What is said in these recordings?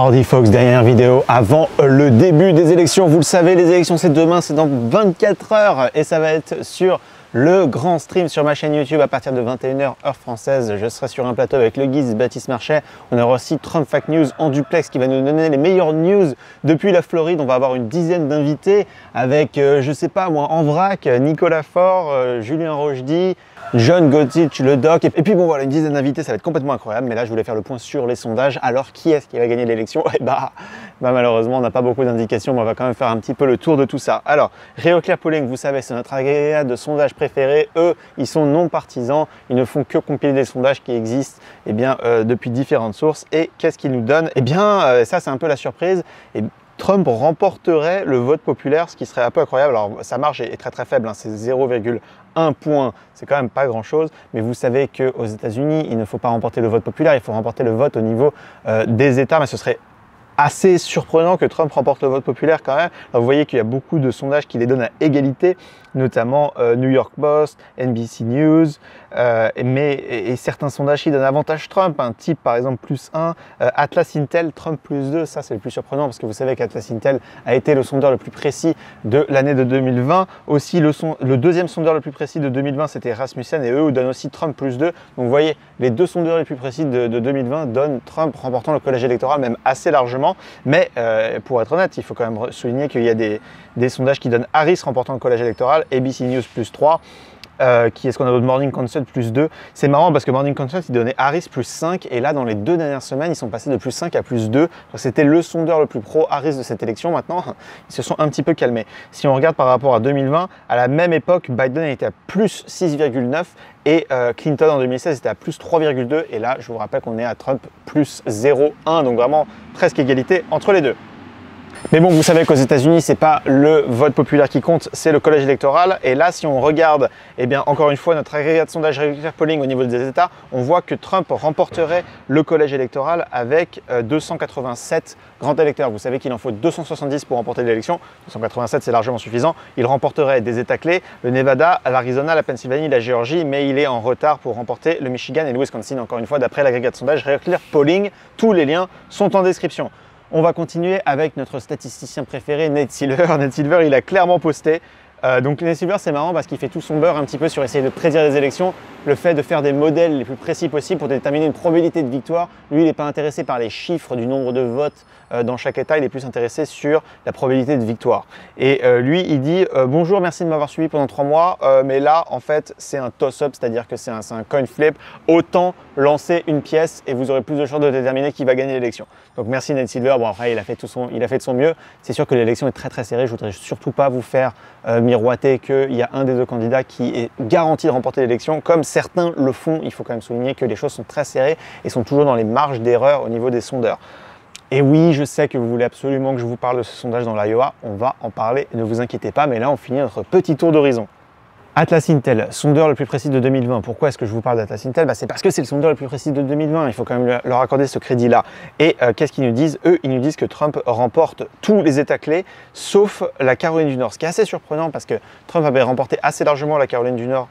Howdy folks, dernière vidéo avant le début des élections. Vous le savez, les élections c'est demain, c'est dans 24 heures et ça va être sur le grand stream sur ma chaîne YouTube à partir de 21 h heure française. Je serai sur un plateau avec le guise Baptiste Marchais. On aura aussi Trump Fact News en duplex qui va nous donner les meilleures news depuis la Floride. On va avoir une dizaine d'invités avec, je sais pas moi, en vrac, Nicolas Faure, Julien Rochdy, John Gottich, le doc. Et puis bon voilà, une dizaine d'invités, ça va être complètement incroyable. Mais là, je voulais faire le point sur les sondages. Alors, qui est-ce qui va gagner l'élection? Et malheureusement, on n'a pas beaucoup d'indications, mais on va quand même faire un petit peu le tour de tout ça. Alors, Reoclear Polling, vous savez, c'est notre agrégat de sondage préféré. Eux, ils sont non partisans. Ils ne font que compiler des sondages qui existent depuis différentes sources. Et qu'est-ce qu'ils nous donnent? Ça, c'est un peu la surprise. Trump remporterait le vote populaire, ce qui serait un peu incroyable. Alors sa marge est très faible, hein, c'est 0,1 point, c'est quand même pas grand chose, mais vous savez qu'aux États-Unis, il ne faut pas remporter le vote populaire, il faut remporter le vote au niveau des États, mais ce serait assez surprenant que Trump remporte le vote populaire quand même. Alors vous voyez qu'il y a beaucoup de sondages qui les donnent à égalité, notamment New York Post, NBC News, et certains sondages qui donnent avantage Trump, un type par exemple +1, Atlas Intel, Trump +2, ça c'est le plus surprenant parce que vous savez qu'Atlas Intel a été le sondeur le plus précis de l'année de 2020. Aussi le deuxième sondeur le plus précis de 2020 c'était Rasmussen et eux donnent aussi Trump +2. Donc vous voyez, les deux sondeurs les plus précis de 2020 donnent Trump remportant le collège électoral même assez largement. Mais pour être honnête, il faut quand même souligner qu'il y a des sondages qui donnent Harris remportant le collège électoral, ABC News +3, qui est ce qu'on a d'autre, Morning Consult +2. C'est marrant parce que Morning Consult, il donnait Harris +5 et là, dans les 2 dernières semaines, ils sont passés de +5 à +2. C'était le sondeur le plus pro-Harris de cette élection. Maintenant, ils se sont un petit peu calmés. Si on regarde par rapport à 2020, à la même époque, Biden était à +6,9 et Clinton en 2016 était à +3,2 et là, je vous rappelle qu'on est à Trump +0,1, donc vraiment presque égalité entre les deux. Mais bon, vous savez qu'aux États-Unis, c'est pas le vote populaire qui compte, c'est le collège électoral. Et là, si on regarde, encore une fois, notre agrégat de sondage Reoclear Polling au niveau des États, on voit que Trump remporterait le collège électoral avec 287 grands électeurs. Vous savez qu'il en faut 270 pour remporter l'élection. 287, c'est largement suffisant. Il remporterait des États clés, le Nevada, l'Arizona, la Pennsylvanie, la Géorgie, mais il est en retard pour remporter le Michigan et le Wisconsin, encore une fois, d'après l'agrégat de sondage Reoclear Polling. Tous les liens sont en description. On va continuer avec notre statisticien préféré, Nate Silver. Nate Silver, il a clairement posté. Donc Nate Silver, c'est marrant parce qu'il fait tout son beurre un petit peu sur essayer de prédire les élections. Le fait de faire des modèles les plus précis possibles pour déterminer une probabilité de victoire. Lui, il n'est pas intéressé par les chiffres du nombre de votes dans chaque État. Il est plus intéressé sur la probabilité de victoire. Et lui, il dit bonjour, merci de m'avoir suivi pendant 3 mois. Mais là, en fait, c'est un toss-up, c'est-à-dire que c'est un coin flip. Autant lancer une pièce et vous aurez plus de chances de déterminer qui va gagner l'élection. Donc merci Nate Silver. Bon, après, il a fait de son mieux. C'est sûr que l'élection est très serrée. Je voudrais surtout pas vous faire miroiter qu'il y a un des deux candidats qui est garanti de remporter l'élection. Comme certains le font, il faut quand même souligner que les choses sont très serrées et sont toujours dans les marges d'erreur au niveau des sondeurs. Et oui, je sais que vous voulez absolument que je vous parle de ce sondage dans l'Iowa. On va en parler, ne vous inquiétez pas. Mais là, on finit notre petit tour d'horizon. Atlas Intel, sondeur le plus précis de 2020. Pourquoi est-ce que je vous parle d'Atlas Intel? C'est parce que c'est le sondeur le plus précis de 2020. Il faut quand même leur accorder ce crédit-là. Et qu'est-ce qu'ils nous disent? Eux, ils nous disent que Trump remporte tous les États clés, sauf la Caroline du Nord. Ce qui est assez surprenant parce que Trump avait remporté assez largement la Caroline du Nord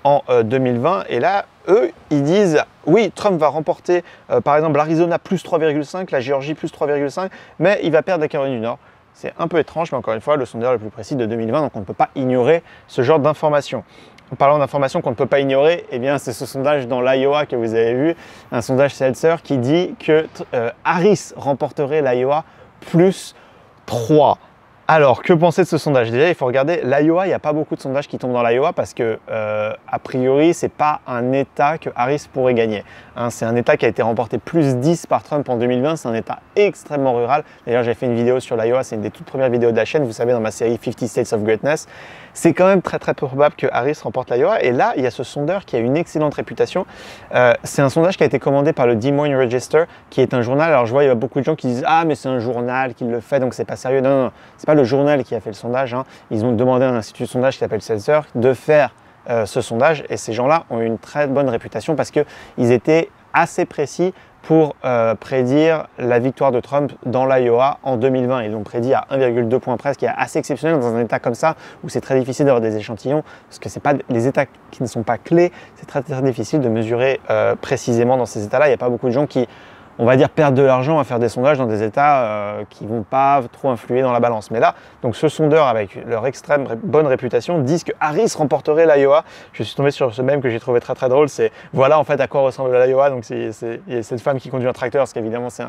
en 2020. Et là, eux, ils disent, oui, Trump va remporter, par exemple, l'Arizona +3,5, la Géorgie +3,5, mais il va perdre la Caroline du Nord. C'est un peu étrange, mais encore une fois, le sondeur le plus précis de 2020, donc on ne peut pas ignorer ce genre d'informations. En parlant d'informations qu'on ne peut pas ignorer, c'est ce sondage dans l'Iowa que vous avez vu, un sondage Seltzer qui dit que Harris remporterait l'Iowa +3. Alors, que penser de ce sondage? Déjà, il faut regarder l'Iowa, il n'y a pas beaucoup de sondages qui tombent dans l'Iowa parce que, a priori, ce n'est pas un État que Harris pourrait gagner. Hein, c'est un État qui a été remporté +10 par Trump en 2020, c'est un État extrêmement rural. D'ailleurs, j'ai fait une vidéo sur l'Iowa, c'est une des toutes premières vidéos de la chaîne, vous savez, dans ma série 50 States of Greatness. C'est quand même très probable que Harris remporte l'Iowa. Et là, il y a ce sondeur qui a une excellente réputation. C'est un sondage qui a été commandé par le Des Moines Register, qui est un journal. Alors, je vois, il y a beaucoup de gens qui disent « Ah, mais c'est un journal qui le fait, donc c'est pas sérieux. » Non, c'est pas le journal qui a fait le sondage. Hein. Ils ont demandé à un institut de sondage qui s'appelle Seltzer de faire ce sondage. Et ces gens-là ont une très bonne réputation parce qu'ils étaient assez précis pour prédire la victoire de Trump dans l'Iowa en 2020. Ils l'ont prédit à 1,2 points près, ce qui est assez exceptionnel dans un État comme ça, où c'est très difficile d'avoir des échantillons, parce que c'est pas les États qui ne sont pas clés, c'est très difficile de mesurer précisément dans ces États-là. Il n'y a pas beaucoup de gens qui on va dire, perdre de l'argent à faire des sondages dans des États qui ne vont pas trop influer dans la balance. Mais là, donc ce sondeur, avec leur extrême bonne réputation, disent que Harris remporterait l'Iowa. Je suis tombé sur ce mème que j'ai trouvé très très drôle. C'est voilà en fait à quoi ressemble l'Iowa. Donc il y a cette femme qui conduit un tracteur, parce qu'évidemment c'est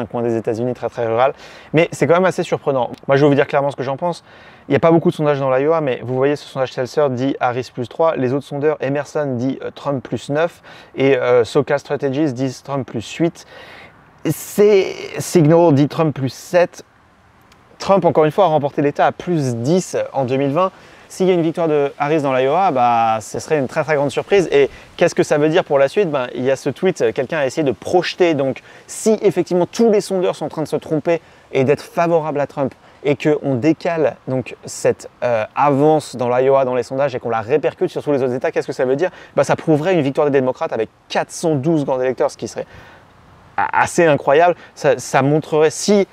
un coin des États-Unis très très rural. Mais c'est quand même assez surprenant. Moi je vais vous dire clairement ce que j'en pense. Il n'y a pas beaucoup de sondages dans l'Iowa, mais vous voyez ce sondage Seltzer dit Harris plus 3. Les autres sondeurs, Emerson dit Trump plus 9 et SoCal Strategies disent Trump plus 8. Signal dit Trump plus 7. Trump, encore une fois, a remporté l'État à plus 10 en 2020. S'il y a une victoire de Harris dans l'Iowa, bah, ce serait une très très grande surprise. Et qu'est-ce que ça veut dire pour la suite? Il y a ce tweet, quelqu'un a essayé de projeter. Donc, si effectivement tous les sondeurs sont en train de se tromper et d'être favorables à Trump, et qu'on décale donc cette avance dans l'Iowa, dans les sondages, et qu'on la répercute sur tous les autres États, qu'est-ce que ça veut dire? Ça prouverait une victoire des démocrates avec 412 grands électeurs, ce qui serait assez incroyable. Ça montrerait, si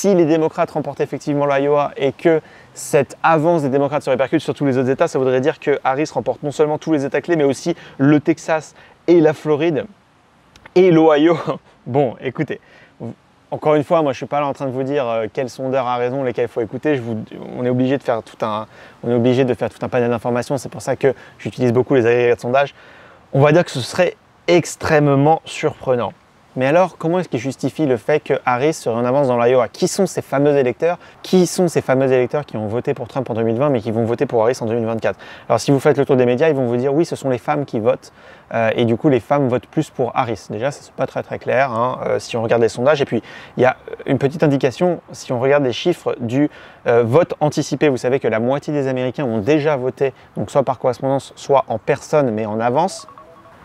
les démocrates remportent effectivement l'Iowa et que cette avance des démocrates se répercute sur tous les autres États, ça voudrait dire que Harris remporte non seulement tous les États clés, mais aussi le Texas et la Floride et l'Ohio. Bon, écoutez, encore une fois, moi je ne suis pas là en train de vous dire quel sondeur a raison, lesquels il faut écouter. On est obligé de faire tout un panel d'informations. C'est pour ça que j'utilise beaucoup les agrégats de sondage. On va dire que ce serait extrêmement surprenant. Mais alors, comment est-ce qu'il justifie le fait que Harris serait en avance dans l'Iowa? Qui sont ces fameux électeurs? Qui sont ces fameux électeurs qui ont voté pour Trump en 2020 mais qui vont voter pour Harris en 2024? Alors si vous faites le tour des médias, ils vont vous dire oui, ce sont les femmes qui votent et du coup les femmes votent plus pour Harris. Déjà, ce n'est pas très très clair si on regarde les sondages. Et puis, il y a une petite indication si on regarde les chiffres du vote anticipé. Vous savez que la moitié des Américains ont déjà voté, donc soit par correspondance, soit en personne mais en avance.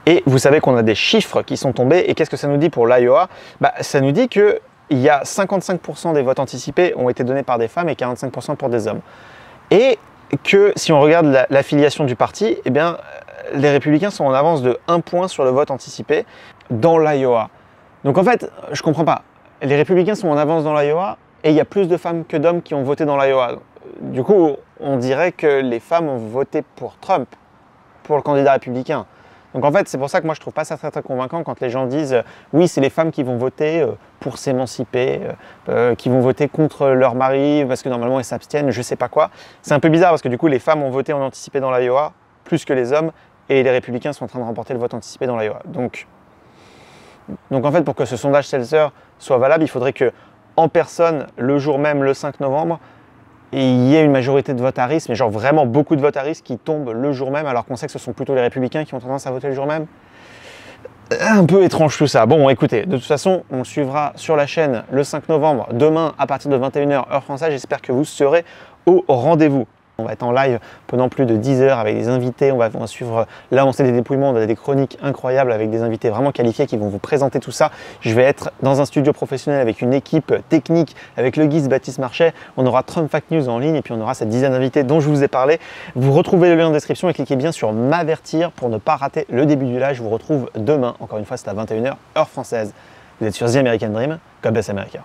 Et vous savez qu'on a des chiffres qui sont tombés. Et qu'est-ce que ça nous dit pour l'Iowa? Ça nous dit qu'il y a 55% des votes anticipés ont été donnés par des femmes et 45% pour des hommes. Et que si on regarde l'affiliation du parti, eh bien, les républicains sont en avance de 1 point sur le vote anticipé dans l'Iowa. Donc en fait, je ne comprends pas. Les républicains sont en avance dans l'Iowa et il y a plus de femmes que d'hommes qui ont voté dans l'Iowa. Du coup, on dirait que les femmes ont voté pour Trump, pour le candidat républicain. Donc en fait, c'est pour ça que moi je trouve pas ça très très convaincant quand les gens disent oui, c'est les femmes qui vont voter pour s'émanciper, qui vont voter contre leur mari parce que normalement elles s'abstiennent, je sais pas quoi. C'est un peu bizarre parce que du coup les femmes ont voté en anticipé dans l'Iowa plus que les hommes et les républicains sont en train de remporter le vote anticipé dans l'Iowa. Donc en fait, pour que ce sondage Seltzer soit valable, il faudrait que en personne, le jour même, le 5 novembre, et il y a une majorité de votes Harris, mais genre vraiment beaucoup de votes Harris qui tombent le jour même, alors qu'on sait que ce sont plutôt les républicains qui ont tendance à voter le jour même. Un peu étrange tout ça. Bon, écoutez, de toute façon, on le suivra sur la chaîne le 5 novembre, demain à partir de 21 h heure française. J'espère que vous serez au rendez-vous. On va être en live pendant plus de 10 heures avec des invités. On va suivre l'avancée des dépouillements. On a des chroniques incroyables avec des invités vraiment qualifiés qui vont vous présenter tout ça. Je vais être dans un studio professionnel avec une équipe technique, avec le guide Baptiste Marchais. On aura Trump Fact News en ligne et puis on aura cette dizaine d'invités dont je vous ai parlé. Vous retrouvez le lien en description et cliquez bien sur m'avertir pour ne pas rater le début du live. Je vous retrouve demain. Encore une fois, c'est à 21 h heure française. Vous êtes sur The American Dream. God bless America.